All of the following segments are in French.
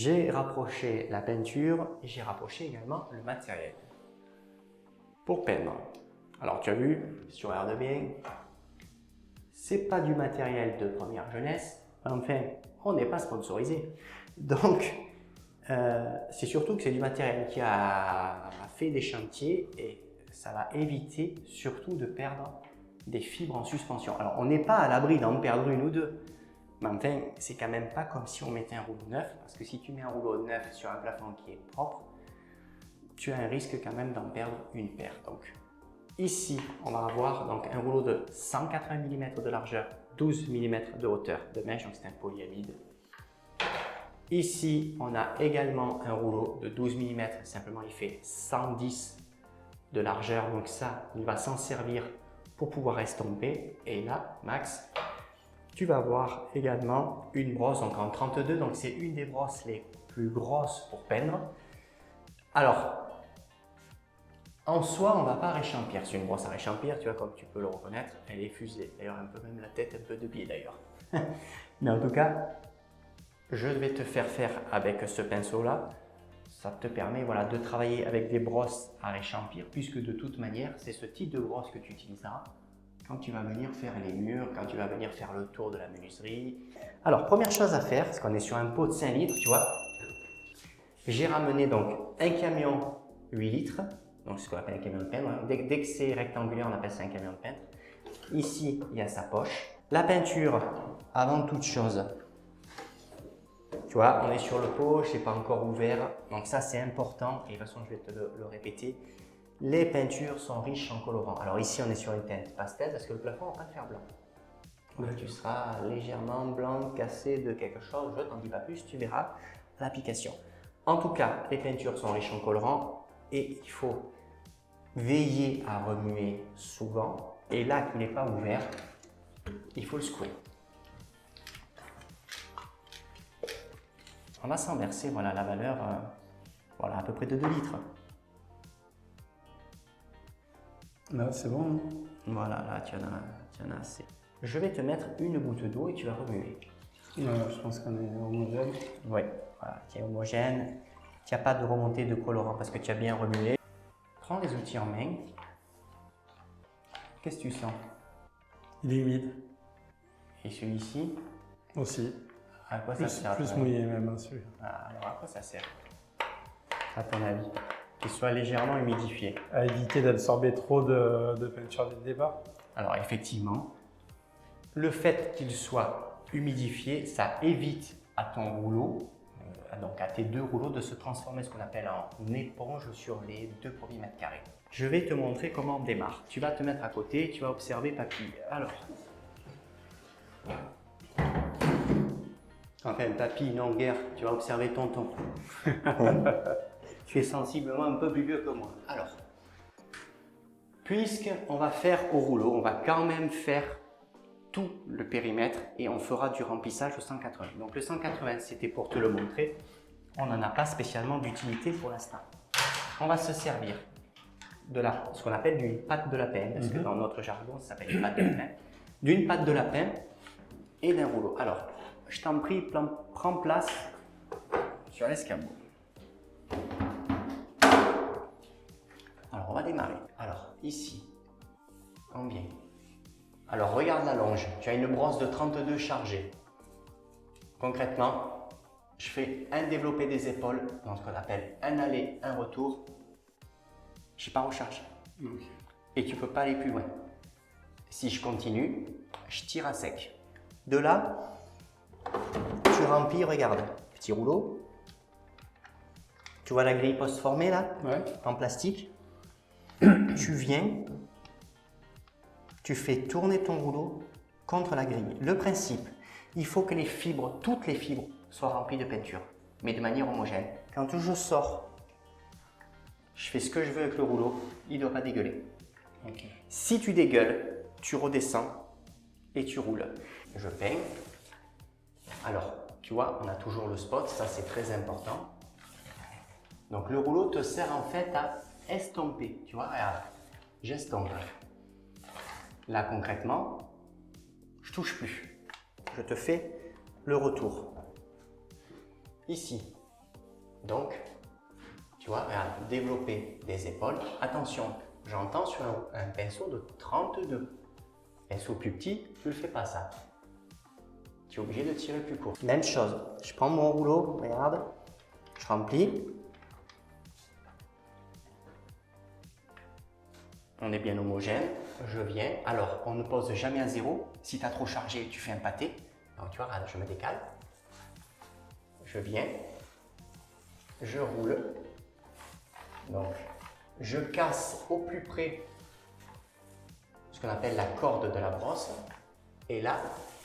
J'ai rapproché la peinture et j'ai rapproché également le matériel pour peindre. Alors tu as vu, si tu regardes bien, c'est pas du matériel de première jeunesse, enfin on n'est pas sponsorisé. Donc c'est surtout que c'est du matériel qui a fait des chantiers et ça va éviter surtout de perdre des fibres en suspension. Alors on n'est pas à l'abri d'en perdre une ou deux, mais enfin c'est quand même pas comme si on mettait un rouleau neuf, parce que si tu mets un rouleau neuf sur un plafond qui est propre, tu as un risque quand même d'en perdre une paire. Donc ici on va avoir donc un rouleau de 180 mm de largeur, 12 mm de hauteur de mèche, donc c'est un polyamide. Ici on a également un rouleau de 12 mm, simplement il fait 110 de largeur, donc ça il va s'en servir pour pouvoir estomper. Et là Max, tu vas avoir également une brosse donc en 32, donc c'est une des brosses les plus grosses pour peindre. Alors en soi on ne va pas réchampir, c'est une brosse à réchampir, tu vois, comme tu peux le reconnaître, elle est fusée, d'ailleurs un peu même la tête un peu de biais d'ailleurs. Mais en tout cas je vais te faire avec ce pinceau là. Ça te permet voilà, de travailler avec des brosses à réchampir, puisque de toute manière, c'est ce type de brosse que tu utiliseras quand tu vas venir faire les murs, quand tu vas venir faire le tour de la menuiserie. Alors, première chose à faire, parce qu'on est sur un pot de 5 litres, tu vois, j'ai ramené donc un camion 8 litres, donc ce qu'on appelle un camion de peintre. Dès que c'est rectangulaire, on appelle ça un camion de peintre. Ici, il y a sa poche. La peinture, avant toute chose, tu vois, on est sur le pot, je n'ai pas encore ouvert, donc ça c'est important et de toute façon je vais te le répéter. Les peintures sont riches en colorants. Alors ici on est sur une teinte pastel parce que le plafond va pas faire blanc. Donc tu seras légèrement blanc, cassé de quelque chose, je t'en dis pas plus, tu verras l'application. En tout cas, les peintures sont riches en colorants et il faut veiller à remuer souvent. Et là qu'il n'est pas ouvert, il faut le secouer. On va s'en verser voilà, la valeur voilà, à peu près de 2 litres. Là, c'est bon. Hein. Voilà, là tu en as assez. Je vais te mettre une goutte d'eau et tu vas remuer. Je pense qu'on est homogène. Oui, voilà, tu es homogène. Tu n'as pas de remontée de colorant parce que tu as bien remué. Prends les outils en main. Qu'est-ce que tu sens? Il est humide. Et celui-ci? Aussi. À quoi ça sert? Plus mouillé même, celui-là. Alors à quoi ça sert? À ton avis? Qu'il soit légèrement humidifié. À éviter d'absorber trop de peinture dès le départ. Alors effectivement, le fait qu'il soit humidifié, ça évite à ton rouleau, donc à tes deux rouleaux, de se transformer ce qu'on appelle en éponge sur les 2 premiers mètres carrés. Je vais te montrer comment on démarre. Tu vas te mettre à côté, tu vas observer papy. Alors, enfin papy, non guère, tu vas observer tonton. Tu es sensiblement un peu plus vieux que moi. Alors, puisqu'on va faire au rouleau, on va quand même faire tout le périmètre et on fera du remplissage au 180. Donc le 180, c'était pour te le montrer. On n'en a pas spécialement d'utilité pour l'instant. On va se servir de ce qu'on appelle d'une pâte de lapin, parce que dans notre jargon, ça s'appelle une pâte de lapin. D'une pâte de lapin et d'un rouleau. Alors, je t'en prie, prends place sur l'escabeau. Alors, on va démarrer. Alors, ici, combien? Alors, regarde la longe. Tu as une brosse de 32 chargée. Concrètement, je fais un développé des épaules, donc ce qu'on appelle un aller, un retour. Je pars au charge. Okay. Et tu ne peux pas aller plus loin. Si je continue, je tire à sec. De là, tu remplis, regarde, petit rouleau. Tu vois la grille post-formée là, ouais. En plastique. Tu viens, tu fais tourner ton rouleau contre la grille. Le principe, il faut que les fibres, toutes les fibres, soient remplies de peinture, mais de manière homogène. Quand je sors, je fais ce que je veux avec le rouleau, il ne doit pas dégueuler. Okay. Si tu dégueules, tu redescends et tu roules. Je peins. Alors, tu vois, on a toujours le spot, ça c'est très important. Donc le rouleau te sert en fait à estomper. Tu vois, regarde, j'estompe. Là concrètement, je touche plus. Je te fais le retour. Ici, Donc, tu vois, regarde, développer des épaules. Attention, j'entends sur un pinceau de 32. Pinceau plus petit, tu ne le fais pas ça. Tu es obligé de tirer plus court. Même chose, je prends mon rouleau, regarde, je remplis. On est bien homogène, je viens. Alors, on ne pose jamais à zéro. Si tu as trop chargé, tu fais un pâté. Donc, tu vois, regarde, je me décale. Je viens. Je roule. Donc, je casse au plus près ce qu'on appelle la corde de la brosse. Et là,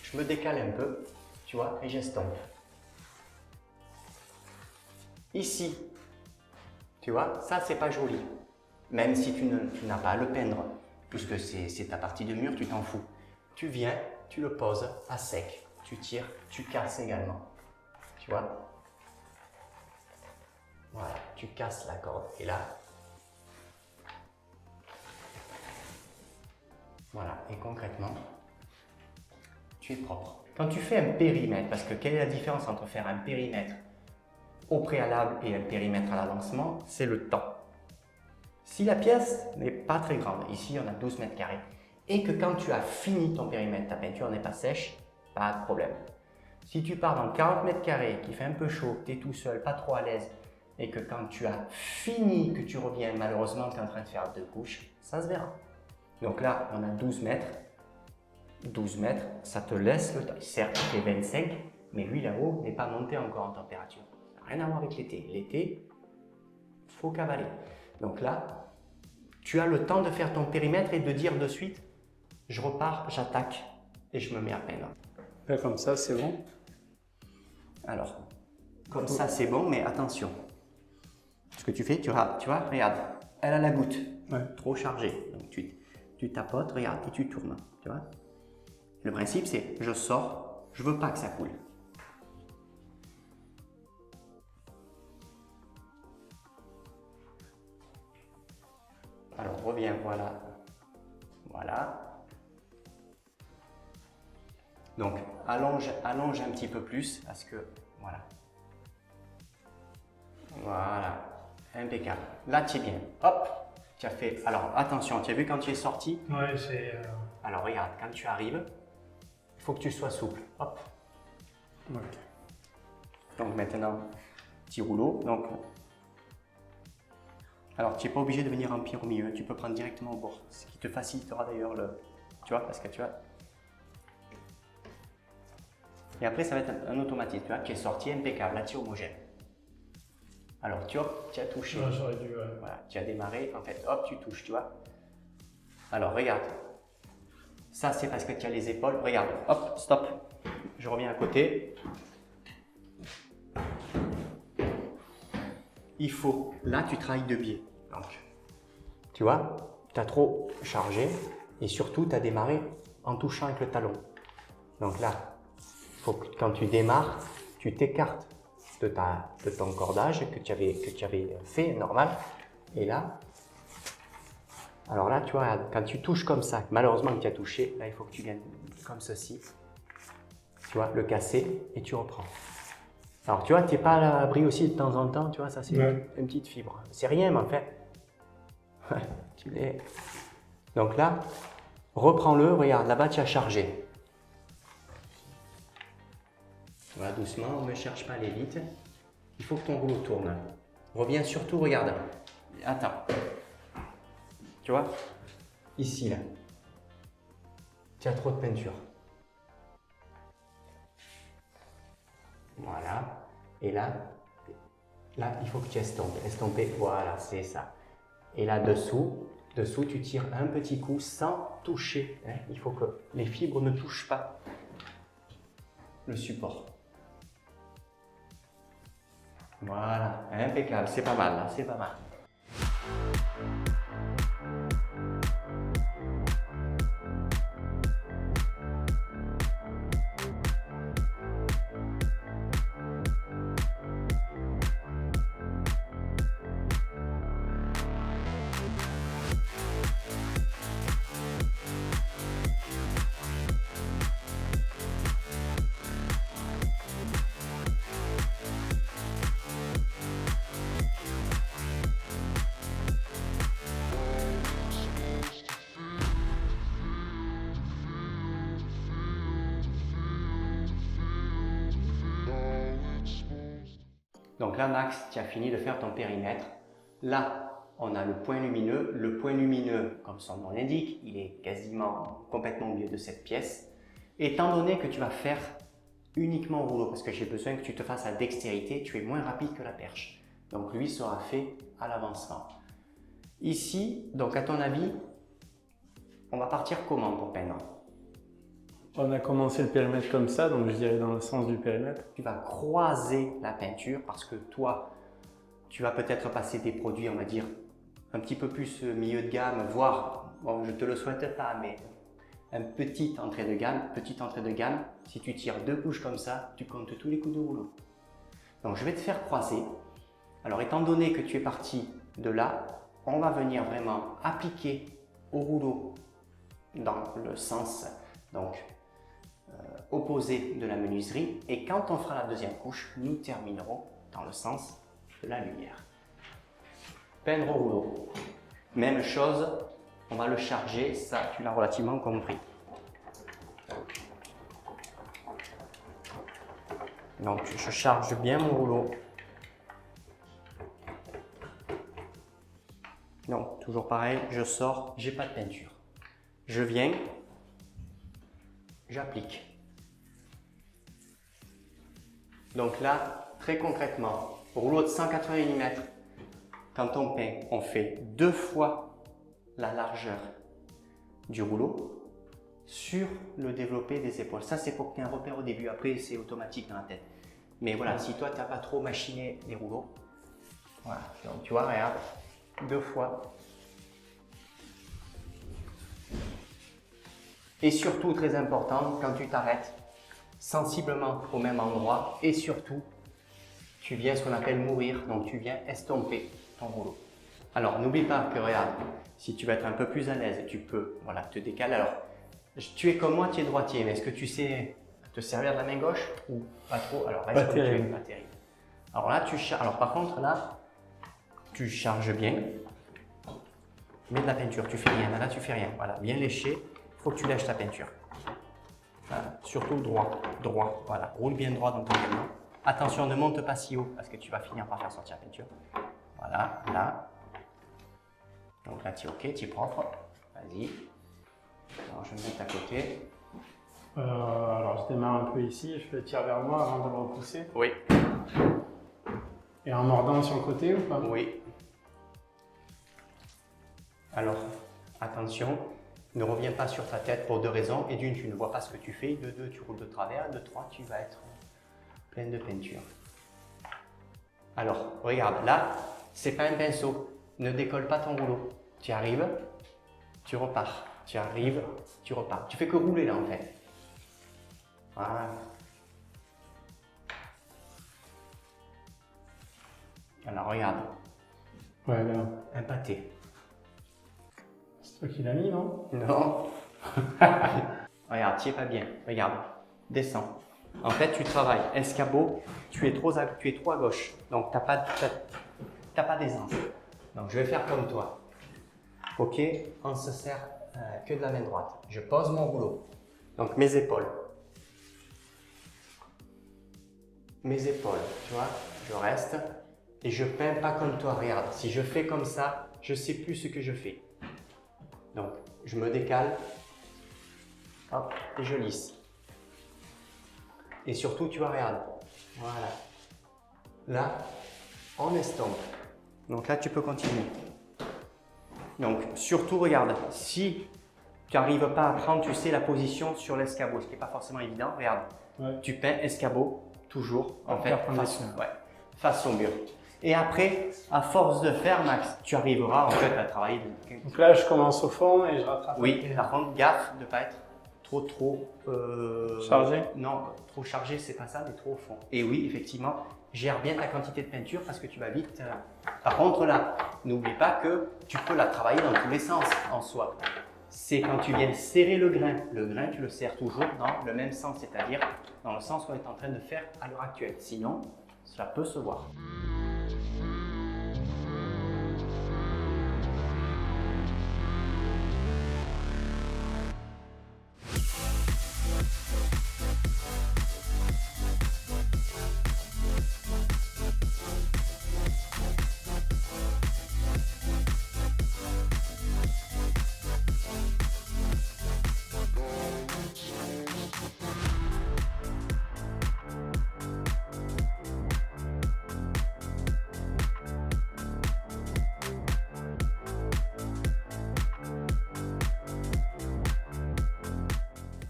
je me décale un peu, tu vois, et j'estompe. Ici, tu vois, ça, c'est pas joli. Même si tu n'as pas à le peindre, puisque c'est ta partie de mur, tu t'en fous. Tu viens, tu le poses à sec, tu tires, tu casses également. Tu vois? Voilà, tu casses la corde. Et là, voilà, et concrètement, tu es propre. Quand tu fais un périmètre, parce que quelle est la différence entre faire un périmètre au préalable et un périmètre à l'avancement? C'est le temps. Si la pièce n'est pas très grande, ici on a 12 mètres carrés, et que quand tu as fini ton périmètre, ta peinture n'est pas sèche, pas de problème. Si tu pars dans 40 mètres carrés, qu'il fait un peu chaud, tu es tout seul, pas trop à l'aise, et que quand tu as fini, que tu reviens, malheureusement tu es en train de faire 2 couches, ça se verra. Donc là, on a 12 mètres. 12 mètres, ça te laisse le temps. Certes, il fait 25, mais lui là-haut n'est pas monté encore en température. Ça n'a rien à voir avec l'été. L'été, il faut cavaler. Donc là, tu as le temps de faire ton périmètre et de dire de suite, je repars, j'attaque et je me mets à peindre. Là, comme ça, c'est bon. Alors, comme ça, c'est bon, mais attention. Ce que tu fais, tu vois, regarde, elle a la goutte, trop chargée. Donc tu tapotes, regarde, et tu tournes, tu vois. Le principe, c'est je sors, je veux pas que ça coule. Alors, reviens, voilà. Voilà. Donc, allonge un petit peu plus, parce que, voilà. Voilà, impeccable. Là, tu es bien. Hop, tu as fait. Alors, attention, tu as vu quand tu es sorti? Ouais, c'est. Alors, regarde, quand tu arrives, il faut que tu sois souple. Hop. Ok. Donc, maintenant, petit rouleau. Donc, alors, tu n'es pas obligé de venir remplir au milieu. Tu peux prendre directement au bord. Ce qui te facilitera d'ailleurs le. Tu vois, parce que tu vois. Et après, ça va être un automatisme. Tu vois, tu es sorti impeccable. Là, tu es homogène. Alors, tu as touché. Ouais, j'aurais dû, ouais. Voilà, tu as démarré, en fait, hop, tu touches, tu vois. Alors, regarde. Ça, c'est parce que tu as les épaules. Regarde, hop, stop. Je reviens à côté. Il faut, là, tu travailles de biais. Donc, tu vois, tu as trop chargé et surtout, tu as démarré en touchant avec le talon. Donc là, faut que, quand tu démarres, tu t'écartes de ton cordage que tu avais fait normal. Et là, alors là, tu vois, quand tu touches comme ça, malheureusement que tu as touché, là, il faut que tu viennes comme ceci. Tu vois, le casser et tu reprends. Alors, tu vois, tu n'es pas à l'abri aussi de temps en temps, tu vois, ça c'est une petite fibre. C'est rien, mais en fait, tu l'es. Donc là, reprends-le, regarde, là-bas, tu as chargé. Voilà, doucement, ne cherche pas à aller vite. Il faut que ton rouleau tourne. Reviens surtout, regarde. Attends. Tu vois, ici, là, tu as trop de peinture. Voilà. Et là, il faut que tu estompes. Estomper, voilà, c'est ça. Et là, dessous, tu tires un petit coup sans toucher. Hein. Il faut que les fibres ne touchent pas le support. Voilà, impeccable, c'est pas mal là, c'est pas mal. Donc là, Max, tu as fini de faire ton périmètre. Là, on a le point lumineux. Le point lumineux, comme son nom l'indique, il est quasiment complètement au milieu de cette pièce. Étant donné que tu vas faire uniquement au rouleau, parce que j'ai besoin que tu te fasses à dextérité, tu es moins rapide que la perche. Donc lui sera fait à l'avancement. Ici, donc à ton avis, on va partir comment pour peindre? On a commencé le périmètre comme ça, donc je dirais dans le sens du périmètre. Tu vas croiser la peinture parce que toi, tu vas peut-être passer des produits, on va dire, un petit peu plus milieu de gamme, voire, bon, je ne te le souhaite pas, mais une petite entrée de gamme. Si tu tires 2 couches comme ça, tu comptes tous les coups de rouleau. Donc je vais te faire croiser. Alors étant donné que tu es parti de là, on va venir vraiment appliquer au rouleau dans le sens donc opposé de la menuiserie, et quand on fera la deuxième couche, nous terminerons dans le sens de la lumière. Peindre au rouleau, même chose, on va le charger, ça tu l'as relativement compris. Donc je charge bien mon rouleau. Donc toujours pareil, je sors, j'ai pas de peinture. Je viens, j'applique. Donc là, très concrètement, rouleau de 180 mm, quand on peint, on fait 2 fois la largeur du rouleau sur le développé des épaules. Ça, c'est pour que tu aies un repère au début. Après, c'est automatique dans la tête. Mais voilà, si toi, tu n'as pas trop machiné les rouleaux, voilà. Donc, tu vois, regarde, 2 fois. Et surtout, très important, quand tu t'arrêtes, sensiblement au même endroit, et surtout, tu viens ce qu'on appelle mourir, donc tu viens estomper ton rouleau. Alors, n'oublie pas que, regarde, si tu veux être un peu plus à l'aise, tu peux voilà, te décaler. Alors, tu es comme moi, tu es droitier, mais est-ce que tu sais te servir de la main gauche ou pas trop? Alors, reste comme tu es, pas terrible. Alors là, tu charges. Alors, par contre, là, tu charges bien. Mets de la peinture, tu fais rien. Là, tu fais rien. Voilà, bien léché. Il faut que tu lèches ta peinture. Voilà. Surtout droit, voilà. Roule bien droit dans ton camion. Attention, ne monte pas si haut parce que tu vas finir par faire sortir la peinture. Voilà, là. Donc là, tu es OK, tu es propre. Vas-y. Alors, je vais me mettre à côté. Alors, je démarre un peu ici, je le tire vers moi avant de le repousser. Oui. Et en mordant sur le côté ou pas? Oui. Alors, attention. Ne reviens pas sur ta tête pour 2 raisons. Et d'une, tu ne vois pas ce que tu fais. De 2, tu roules de travers. De 3, tu vas être plein de peinture. Alors, regarde, là, c'est pas un pinceau. Ne décolle pas ton rouleau. Tu arrives, tu repars. Tu arrives, tu repars. Tu fais que rouler là en fait. Voilà. Alors, regarde. Ouais, là. Un pâté. C'est toi qui l'as mis, non? Non. Regarde, tu es pas bien. Regarde, descends. En fait, tu travailles escabeau, tu es trop à gauche. Donc, tu n'as pas d'aisance. Donc, je vais faire comme toi. OK, on se sert que de la main droite. Je pose mon rouleau. Donc, mes épaules. Mes épaules, tu vois, je reste et je peins pas comme toi. Regarde, si je fais comme ça, je sais plus ce que je fais. Donc, je me décale, hop, et je lisse. Et surtout, tu vois, regarde, voilà. Là, on estompe. Donc là, tu peux continuer. Donc, surtout, regarde, si tu n'arrives pas à prendre, tu sais, la position sur l'escabeau, ce qui n'est pas forcément évident, regarde, ouais. Tu peins escabeau, toujours, en fait, face au mur. Et après, à force de faire, Max, tu arriveras en fait à travailler. Donc là, je commence au fond et je rattrape. Oui, par contre, gaffe de ne pas être trop chargé. Non, trop chargé, c'est pas ça, mais trop au fond. Et oui, effectivement, gère bien ta quantité de peinture parce que tu vas vite. Par contre, là, n'oublie pas que tu peux la travailler dans tous les sens en soi. C'est quand tu viens serrer le grain. Le grain, tu le serres toujours dans le même sens, c'est-à-dire dans le sens qu'on est en train de faire à l'heure actuelle. Sinon, ça peut se voir.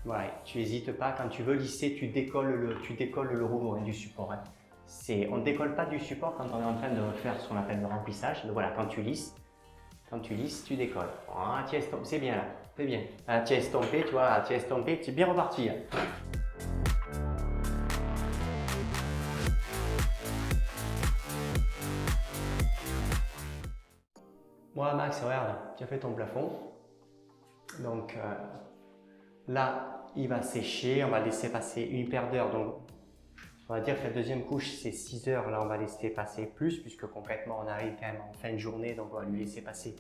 Voilà, tu n'hésites pas, quand tu veux lisser, tu décolles le rouleau du support. Hein. On ne décolle pas du support quand on est en train de faire ce qu'on appelle le remplissage. Donc voilà, quand tu lisses, tu décolles. Ah, tu es estompé, c'est bien là, c'est bien. Ah, tu es estompé, tu vois, ah, tu es estompé, tu es bien reparti. Hein. Voilà Max, regarde, tu as fait ton plafond. Donc là, il va sécher, on va laisser passer une paire d'heures. Donc on va dire que la deuxième couche c'est 6 heures, là on va laisser passer plus puisque concrètement on arrive quand même en fin de journée, donc on va lui laisser passer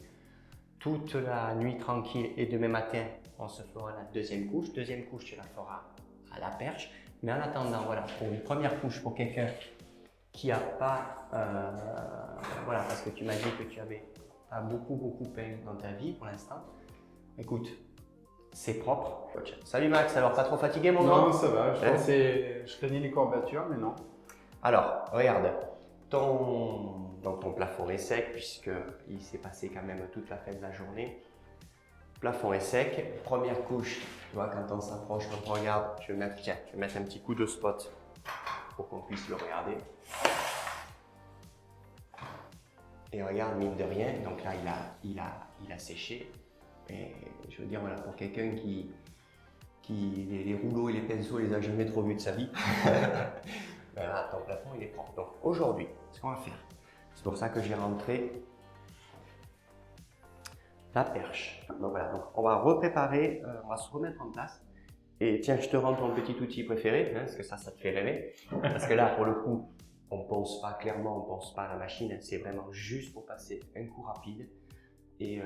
toute la nuit tranquille et demain matin on se fera la deuxième couche. Deuxième couche tu la feras à la perche, mais en attendant voilà, pour une première couche pour quelqu'un qui n'a pas, voilà parce que tu m'as dit que tu avais pas beaucoup peint dans ta vie pour l'instant, écoute, c'est propre. Salut Max, alors pas trop fatigué mon grand? Non, ça va, je craignais les courbatures, mais non. Alors, regarde, donc ton plafond est sec puisqu'il s'est passé quand même toute la fin de la journée. Plafond est sec, première couche, tu vois, quand on s'approche, quand on regarde, je vais mettre un petit coup de spot pour qu'on puisse le regarder. Et regarde, mine de rien, donc là il a séché. Et je veux dire, voilà, pour quelqu'un qui les rouleaux et les pinceaux les a jamais trop vus de sa vie, ben là, ton plafond il est propre. Donc aujourd'hui, ce qu'on va faire, c'est pour ça que j'ai rentré la perche. Donc voilà, donc on va repréparer, on va se remettre en place. Et tiens, je te rends ton petit outil préféré, hein, parce que ça te fait rêver. Parce que là, pour le coup, on ne pense pas clairement, on ne pense pas à la machine, c'est vraiment juste pour passer un coup rapide. Et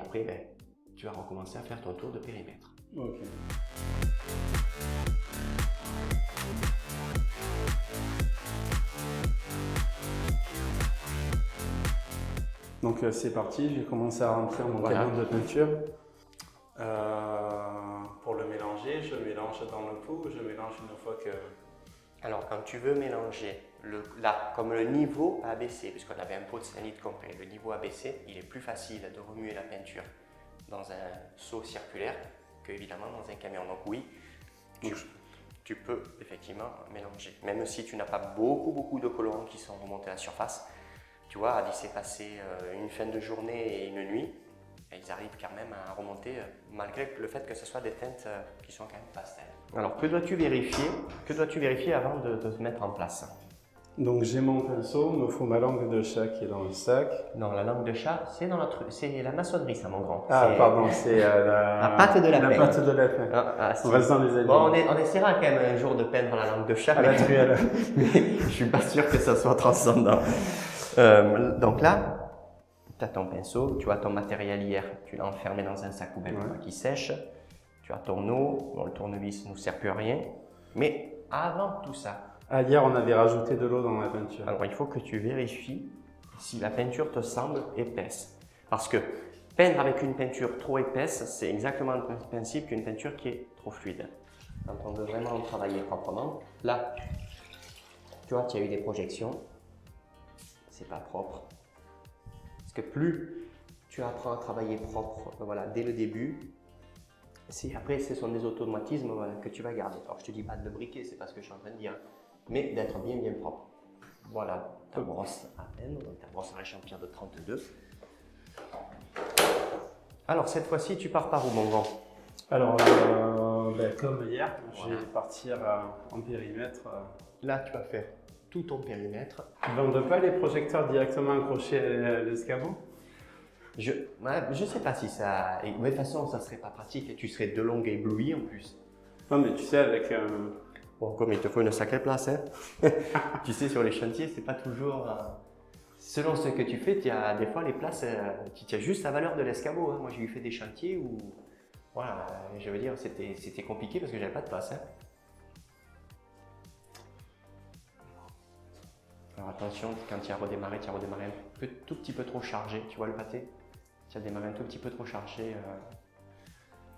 après, ben, tu vas recommencer à faire ton tour de périmètre. Ok. Donc c'est parti, j'ai commencé à rentrer mon camion de peinture. Pour le mélanger, je mélange dans le pot, je mélange une fois que... Alors quand tu veux mélanger, là, comme le niveau a baissé, puisqu'on avait un pot de 5 litres complet, le niveau a baissé, il est plus facile de remuer la peinture dans un seau circulaire que évidemment dans un camion. Donc oui, tu peux effectivement mélanger. Même si tu n'as pas beaucoup de colorants qui sont remontés à la surface, tu vois, à laisser passer une fin de journée et une nuit, ils arrivent quand même à remonter malgré le fait que ce soit des teintes qui sont quand même pastel. Alors que dois-tu vérifier avant de te mettre en place? Donc j'ai mon pinceau, il me faut ma langue de chat qui est dans le sac. Non, la langue de chat, c'est la maçonnerie, ça, mon grand. Ah, pardon, c'est la patte de lapin. La patte de lapin. Si. On reste dans les animaux. Bon, on essaiera quand même un jour de peindre la langue de chat. À la truelle. Mais je suis pas sûr que ça soit transcendant. Donc là, tu as ton pinceau, tu as ton matériel hier, tu l'as enfermé dans un sac poubelle qui sèche. Tu as ton eau, bon, le tournevis ne nous sert plus à rien. Mais avant tout ça, ah, hier, on avait rajouté de l'eau dans la peinture. Alors, il faut que tu vérifies si la peinture te semble épaisse. Parce que peindre avec une peinture trop épaisse, c'est exactement le principe qu'une peinture qui est trop fluide. Quand on veut vraiment travailler proprement, là, tu vois, tu as eu des projections, c'est pas propre. Parce que plus tu apprends à travailler propre, voilà, dès le début, après, ce sont des automatismes voilà, que tu vas garder. Alors, je te dis pas de le briquer, c'est pas ce que je suis en train de dire, mais d'être bien propre. Voilà ta brosse à peindre, donc ta brosse à échampillère de 32. Alors, cette fois-ci, tu pars par où, mon grand? Alors, comme hier, je vais partir en périmètre. Là, tu vas faire tout ton périmètre. Tu ne vendent pas les projecteurs directement accrochés à l'escabeau? Je sais pas si ça... Mais de toute façon, ça serait pas pratique et tu serais de longue ébloui en plus. Non, mais tu sais, avec... Bon, comme il te faut une sacrée place, hein. Tu sais, sur les chantiers, c'est pas toujours... Selon ce que tu fais, tu as des fois les places, tu as juste la valeur de l'escabeau. Hein. Moi, j'ai eu fait des chantiers où... Voilà, je veux dire, c'était compliqué parce que j'avais pas de place. Hein. Alors attention, quand tu as redémarré un tout petit peu trop chargé, tu vois le pâté? Tu as démarré un tout petit peu trop chargé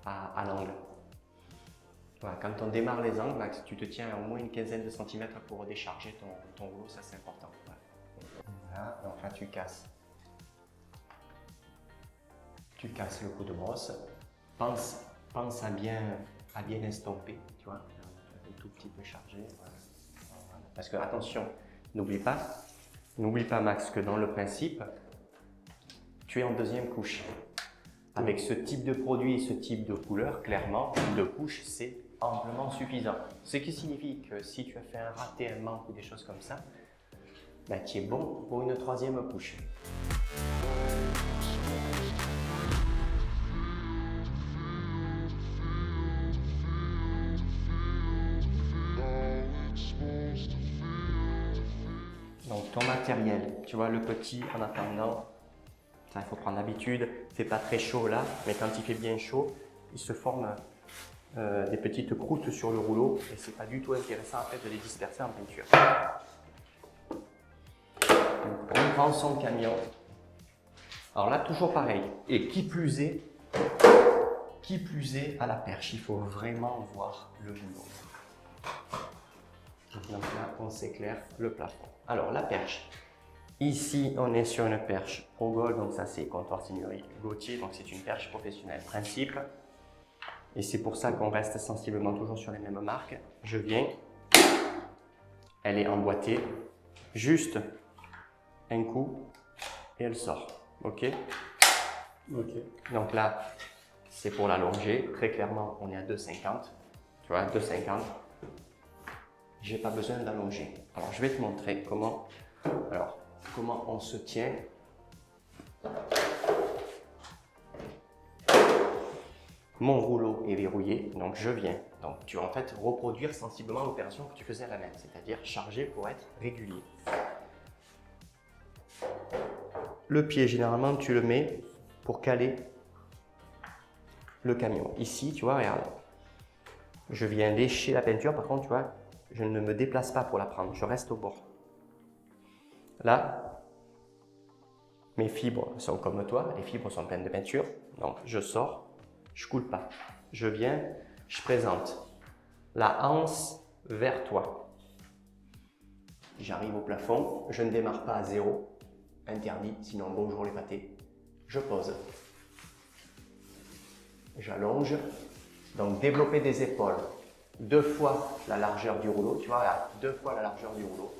à l'angle. Voilà, quand on démarre les angles, Max, tu te tiens à au moins une quinzaine de centimètres pour décharger ton rouleau, ça c'est important. Voilà, donc là tu casses. Tu casses le coup de brosse. Pense à bien à bien estomper, tu vois, un tout petit peu chargé. Voilà. Parce que attention, n'oublie pas Max, que dans le principe, tu es en deuxième couche. Avec ce type de produit et ce type de couleur, clairement, une couche, c'est amplement suffisant. Ce qui signifie que si tu as fait un raté, un manque ou des choses comme ça, ben, tu es bon pour une troisième couche. Donc ton matériel, tu vois le petit en attendant, ça, il faut prendre l'habitude, il ne fait pas très chaud là, mais quand il fait bien chaud, il se forme des petites croûtes sur le rouleau et c'est pas du tout intéressant en fait de les disperser en peinture. Donc, on prend son camion. Alors là toujours pareil, et qui plus est à la perche, il faut vraiment voir le boulot. Donc là on s'éclaire le plafond. Alors la perche, ici on est sur une perche Progol, donc ça c'est comptoir seigneurie Gauthier, donc c'est une perche professionnelle principe. Et c'est pour ça qu'on reste sensiblement toujours sur les mêmes marques. Je viens, elle est emboîtée, juste un coup et elle sort. Ok? Ok. Donc là, c'est pour l'allonger. Très clairement, on est à 2,50. Tu vois, 2,50. J'ai pas besoin d'allonger. Alors, je vais te montrer comment on se tient. Mon rouleau est verrouillé, donc je viens. Donc tu vas en fait reproduire sensiblement l'opération que tu faisais à la main, c'est-à-dire charger pour être régulier. Le pied, généralement, tu le mets pour caler le camion. Ici, tu vois, regarde. Je viens lécher la peinture, par contre, tu vois, je ne me déplace pas pour la prendre, je reste au bord. Là, mes fibres sont comme toi, les fibres sont pleines de peinture, donc je sors. Je coule pas. Je viens, je présente la anse vers toi. J'arrive au plafond, je ne démarre pas à zéro, interdit, sinon bonjour les pâtés. Je pose. J'allonge, donc développer des épaules. 2 fois la largeur du rouleau, tu vois, là, 2 fois la largeur du rouleau.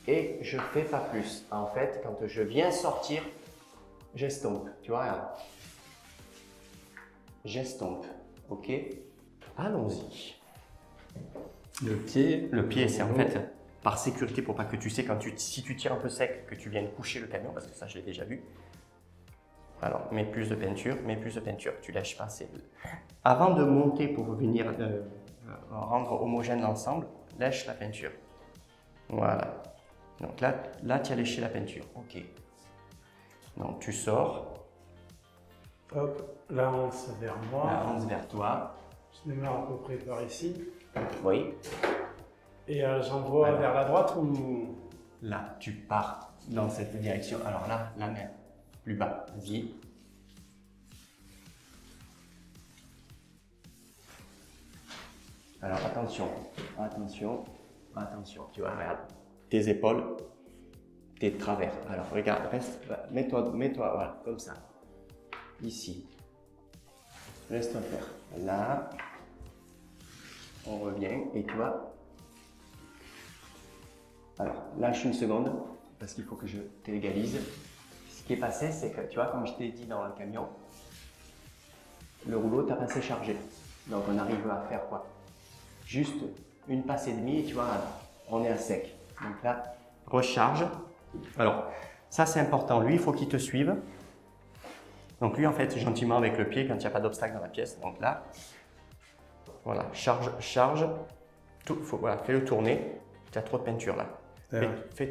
Et je fais pas plus. En fait, quand je viens sortir, j'estompe, tu vois, regarde. J'estompe, ok? Allons-y. Le pied, c'est en fait par sécurité pour pas que tu sais si tu tires un peu sec que tu viennes coucher le camion, parce que ça je l'ai déjà vu. Alors, mets plus de peinture, tu lâches pas. Avant de monter pour venir rendre homogène l'ensemble, lèche la peinture. Voilà. Donc là tu as léché la peinture, ok. Donc tu sors. Hop, la hanse vers moi. La hanse vers toi. Je démarre à peu près par ici. Oui. Et j'envoie Alors, vers la droite ou... Là, tu pars dans cette direction. Alors là, la main plus bas. Vas-y. Alors attention, attention, attention. Tu vois, regarde. Tes épaules, tes de travers. Alors regarde, reste, mets-toi, voilà, comme ça. Ici. Laisse-toi faire. Là, on revient et tu vois. Alors, lâche une seconde parce qu'il faut que je t'égalise. Ce qui est passé, c'est que tu vois, comme je t'ai dit dans le camion, le rouleau t'a passé chargé. Donc on arrive à faire quoi? Juste une passe et demie et tu vois, on est à sec. Donc là, recharge. Alors, ça c'est important. Lui, il faut qu'il te suive. Donc lui, en fait, gentiment avec le pied quand il n'y a pas d'obstacle dans la pièce. Donc là, voilà, charge. Voilà, fais-le tourner. Tu as trop de peinture là. Fais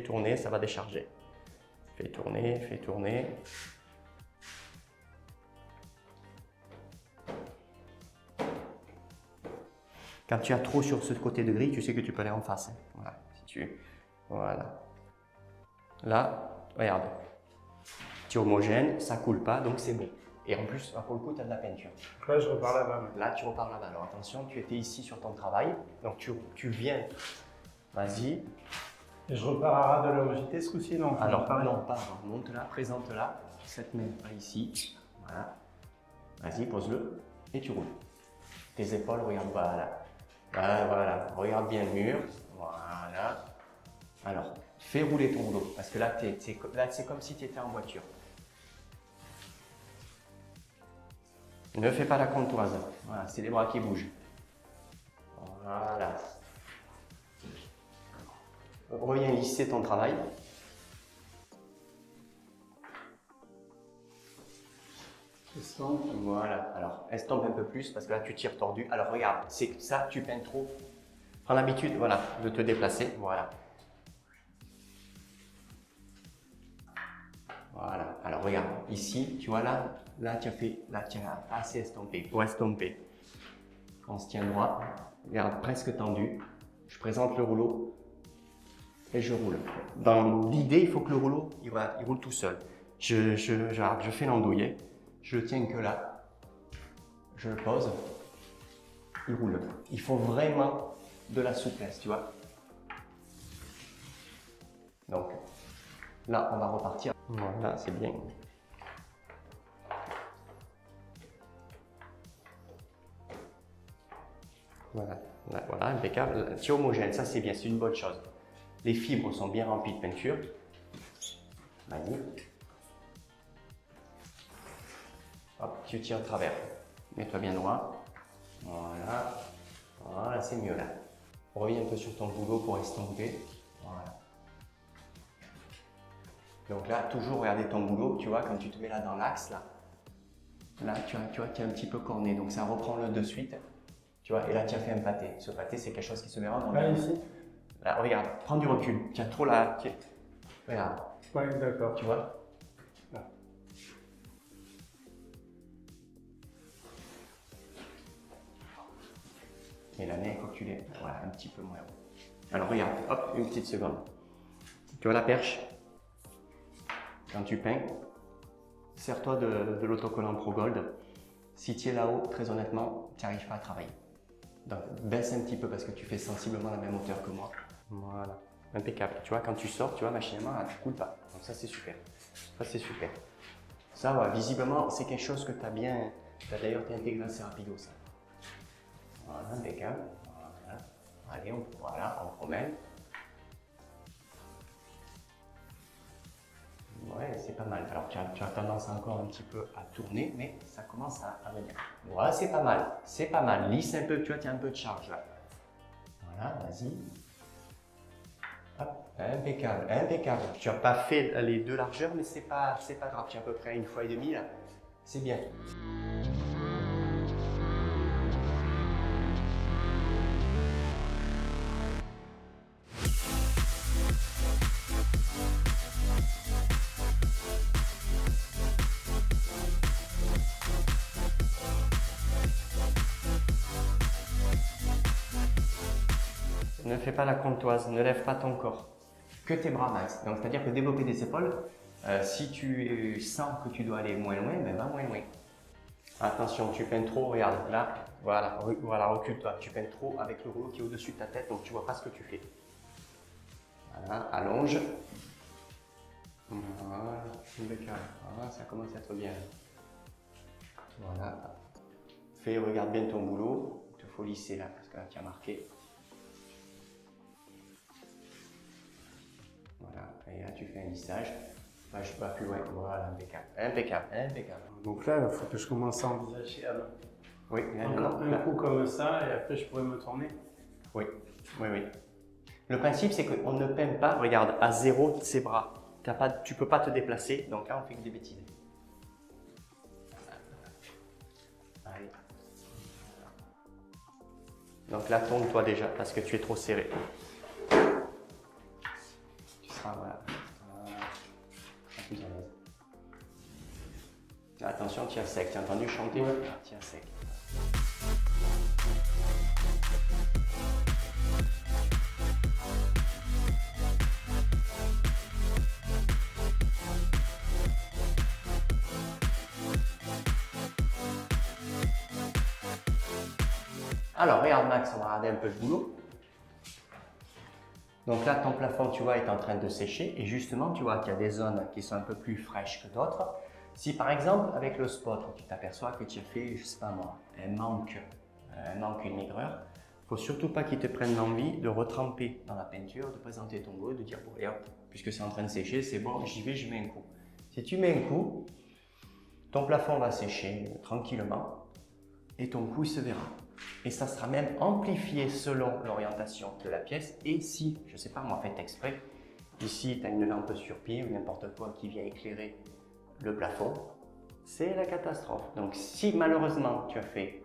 tourner, ça va décharger. Fais tourner. Quand tu as trop sur ce côté de grille, tu sais que tu peux aller en face. Voilà. Voilà. Là, regarde. Tu es homogène, ça coule pas, donc c'est bon. Et en plus, pour le coup, tu as de la peinture. Donc là, je repars là-bas. Là, tu repars là-bas. Alors attention, tu étais ici sur ton travail, donc tu viens. Vas-y. Et je repars à ras de là où j'étais ce coup-ci, non? Alors, non, pas. Monte là, présente là. Cette main ici. Voilà. Vas-y, pose-le et tu roules. Tes épaules, regarde, voilà. Voilà, regarde bien le mur. Voilà. Alors, fais rouler ton rouleau parce que là, c'est comme si tu étais en voiture. Ne fais pas la comptoise. Voilà, c'est les bras qui bougent. Voilà. Reviens lisser ton travail. Estompe. Voilà. Alors, estompe un peu plus parce que là, tu tires tordu. Alors, regarde, c'est ça, tu peins trop. Prends l'habitude, voilà, de te déplacer. Voilà. Voilà. Alors, regarde, ici, tu vois là, tu as assez estompé. Pour estomper, on se tient droit. Regarde, presque tendu. Je présente le rouleau et je roule. Dans l'idée, il faut que le rouleau, il roule tout seul. Je fais l'andouille. Je le tiens que là. Je le pose. Il roule. Il faut vraiment de la souplesse, tu vois. Donc, là, on va repartir. Voilà, c'est bien. Voilà, là, voilà, impeccable. C'est homogène, ça c'est bien, c'est une bonne chose. Les fibres sont bien remplies de peinture. Vas-y. Hop, tu tires à travers. Mets-toi bien droit. Voilà. Voilà, c'est mieux là. Reviens un peu sur ton boulot pour estomper. Voilà. Donc là, toujours regarder ton boulot, tu vois, quand tu te mets là dans l'axe, là, tu vois, tu es un petit peu corné, donc ça reprend le de suite. Tu vois, et là, tu as fait un pâté. Ce pâté, c'est quelque chose qui se verra dans le... ici. Là, regarde, prends du recul. Tu as trop la... Regarde. Ouais, d'accord. Tu vois? Là. Et la nez, quand tu l'es, voilà, un petit peu moins. Alors, regarde, hop, une petite seconde. Tu vois la perche? Quand tu peins, sers-toi de l'autocollant Pro Gold. Si tu es là-haut, très honnêtement, tu n'arrives pas à travailler. Donc, baisse un petit peu parce que tu fais sensiblement la même hauteur que moi. Voilà, impeccable. Tu vois, quand tu sors, tu vois, machinalement, tu ne coules pas. Donc ça, c'est super. Ça, c'est super. Ça, ouais, visiblement, c'est quelque chose que tu as bien... Tu as d'ailleurs intégré assez rapido, ça. Voilà, impeccable. Voilà. Allez, on promène. Ouais, c'est pas mal. Alors, tu as tendance encore un petit peu à tourner, mais ça commence à venir. Voilà, c'est pas mal. C'est pas mal. Lisse un peu, tu vois, tu as un peu de charge là. Voilà, vas-y. Hop, impeccable, impeccable. Tu n'as pas fait les deux largeurs, mais c'est pas grave. Tu es à peu près 1,5 fois là. C'est bien. Ne fais pas la comptoise, ne lève pas ton corps. Que tes bras max. Donc, c'est-à-dire que développer des épaules, si tu sens que tu dois aller moins loin, ben va moins loin. Attention, tu peins trop, regarde, là, voilà, recule-toi. Tu peins trop avec le rouleau qui est au-dessus de ta tête, donc tu vois pas ce que tu fais. Voilà, allonge. Voilà, impeccable. Voilà, ça commence à être bien. Voilà. Regarde bien ton boulot. Il te faut lisser là, parce que là, tu as marqué. Voilà, et là tu fais un lissage. Là, je ne vais pas plus loin. Voilà, impeccable, impeccable, impeccable. Donc là, il faut que je commence à envisager oui, un coup comme ça et après je pourrais me tourner. Oui, oui, oui. Le principe, c'est qu'on ne peint pas, regarde, à zéro de ses bras. Tu ne peux pas te déplacer, donc là, on fait que des bêtises. Allez. Donc là, tourne-toi déjà, parce que tu es trop serré. Tu seras, voilà. Plus à l'aise. Attention, tiens sec. Tu as entendu chanter? Ouais. Tiens sec. Alors, regarde Max, on va regarder un peu le boulot. Donc là, ton plafond, tu vois, est en train de sécher. Et justement, tu vois qu'il y a des zones qui sont un peu plus fraîches que d'autres. Si par exemple, avec le spot, tu t'aperçois que tu as fait, je sais pas moi, un manque, une aigreur, il ne faut surtout pas qu'il te prenne l'envie de retremper dans la peinture, de présenter ton goût, de dire bon, et hop, puisque c'est en train de sécher, c'est bon, j'y vais, je mets un coup. Si tu mets un coup, ton plafond va sécher tranquillement et ton coup il se verra. Et ça sera même amplifié selon l'orientation de la pièce. Et si, je ne sais pas moi, faites exprès, ici tu as une lampe sur pied ou n'importe quoi qui vient éclairer le plafond, c'est la catastrophe. Donc si malheureusement tu as fait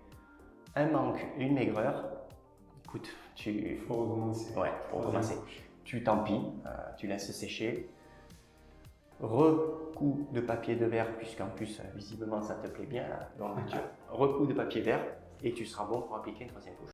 un manque, une aigreur, écoute, Faut recommencer. Ouais, faut recommencer. Tant pis, tu laisses sécher. Recouds de papier de verre, puisqu'en plus visiblement ça te plaît bien, donc tu recouds de papier vert et tu seras bon pour appliquer une troisième couche.